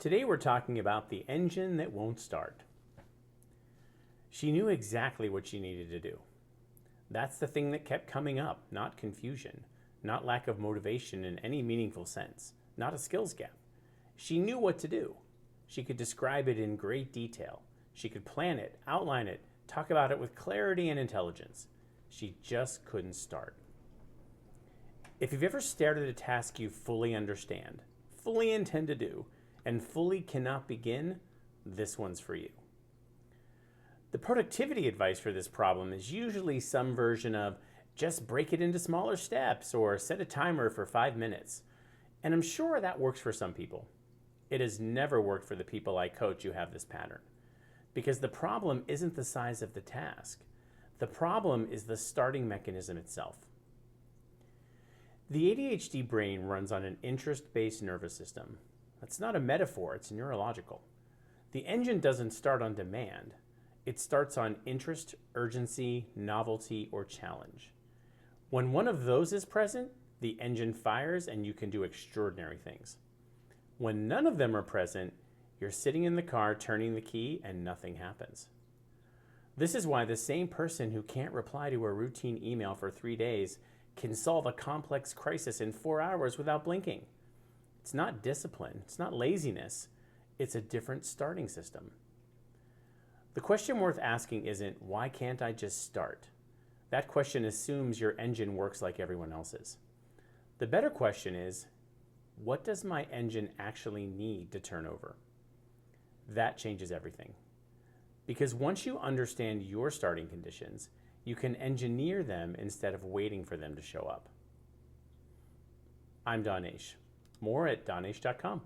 Today we're talking about the engine that won't start. She knew exactly what she needed to do. That's the thing that kept coming up, not confusion, not lack of motivation in any meaningful sense, not a skills gap. She knew what to do. She could describe it in great detail. She could plan it, outline it, talk about it with clarity and intelligence. She just couldn't start. If you've ever stared at a task you fully understand, fully intend to do, and fully cannot begin, this one's for you. The productivity advice for this problem is usually some version of just break it into smaller steps or set a timer for 5 minutes. And I'm sure that works for some people. It has never worked for the people I coach who have this pattern. Because the problem isn't the size of the task. The problem is the starting mechanism itself. The ADHD brain runs on an interest-based nervous system. That's not a metaphor, it's neurological. The engine doesn't start on demand. It starts on interest, urgency, novelty, or challenge. When one of those is present, the engine fires and you can do extraordinary things. When none of them are present, you're sitting in the car turning the key and nothing happens. This is why the same person who can't reply to a routine email for 3 days can solve a complex crisis in 4 hours without blinking. It's not discipline, it's not laziness, it's a different starting system. The question worth asking isn't, why can't I just start? That question assumes your engine works like everyone else's. The better question is, what does my engine actually need to turn over? That changes everything. Because once you understand your starting conditions, you can engineer them instead of waiting for them to show up. I'm Eash. More at eash.com.